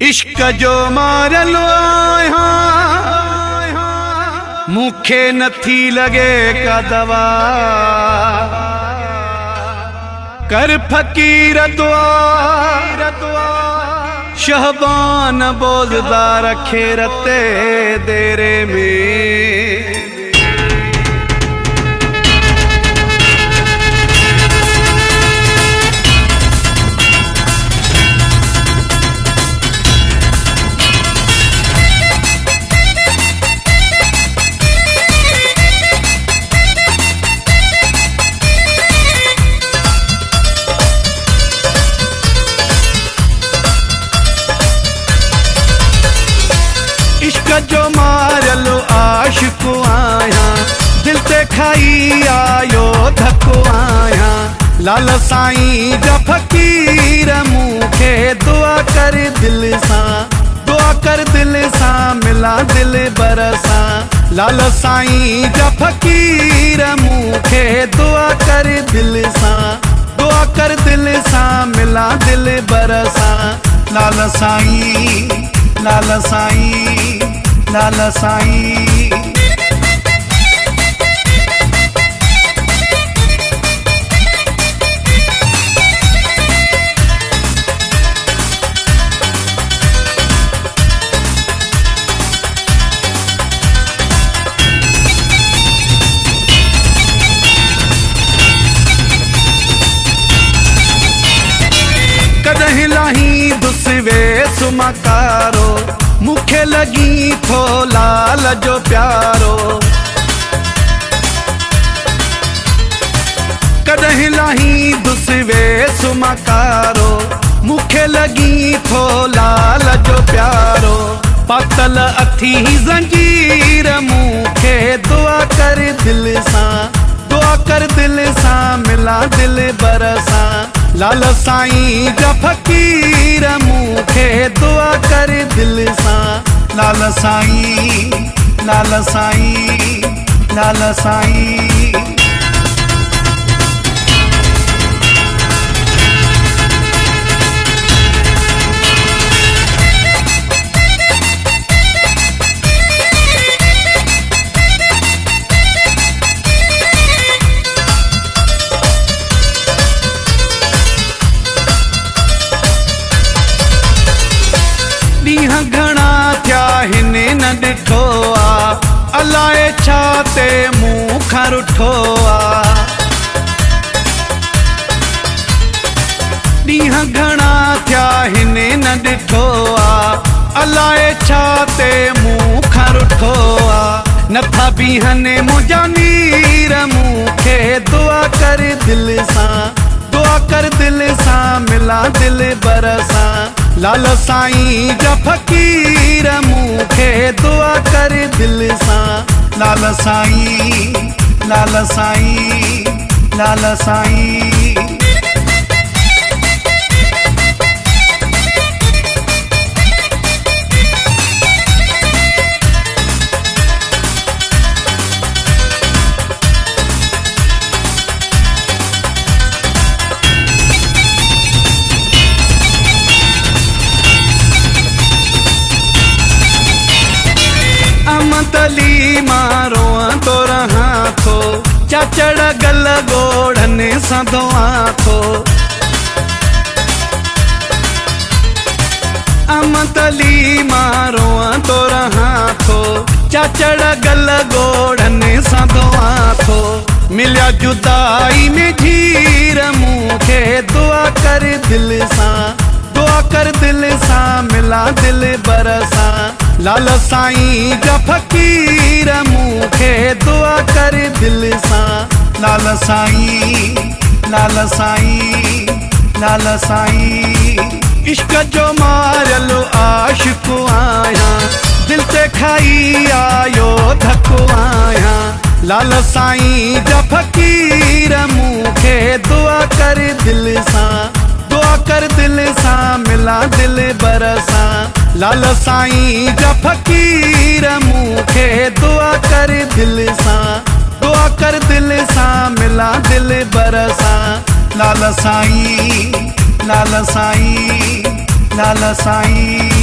इश्क जो मारलो मुखे नथी लगे का दवा कर फकीर दुआ शहबान बोलदा रखे रते देरे में। जो मारलो आशिको आया दिल ते खाई आयो धको आया लाल साईं जा फकीर मुखे दुआ कर दिल सा मिला दिल बरसा। लाल साईं जा फकीर मुखे दुआ कर दिल सा मिला दिल बरसा। लाल साईं लाल साईं लाल साईं। कदहीं लाही दुसवे सुमकारो मुखे लगी थो लाल जो प्यारो। कदहीं लाही दुसवे सुमकारो मुखे लगी थो लाल जो प्यारो। पातल अथी जंजीर मुखे दुआ कर दिल सा मिला दिल बरसा। लाल साईं जा फकीर मुखे दुआ कर दिल सा। लाल साईं लाल साईं लाल साईं। घणा थिया हिने न ॾिठो आ अलाए छा ते मूं खां रुठो आ। ॾींहं घणा थिया हिने न ॾिठो आ अलाए छा ते मूं खां रुठो आ। नथा बीहने मुंहिंजा नीर मुखे दुआ कर दिल सा मिला दिल बरसा। लाल साईं जा फकीर मुखे दुआ कर दिल सा। लाल साईं लाल साईं लाल साईं। अमतली मारो तो रहा थो चाचड़ गल गोड़ने सदोआ थो। अमतली मारो तो रहा थो चाचड़ गल गोड़ने सदोआ थो। मिलिया जुदाई में झीर मुखे दुआ कर दिल सा मिला दिल बरसा। लाल साईं जा फकीर मुखे दुआ कर दिल सा। लाल साईं लाल साईं लाल साईं। इश्क जो मारलो आशिको आया दिल ते खाई आयो धको आया। लाल साईं जा फकीर मुखे दुआ कर दिल सा मिला दिल बरसा। लाल साईं जा फकीर मुखे दुआ कर दिल सा मिला दिल बरसा। लाल साईं लाल साईं लाल साईं।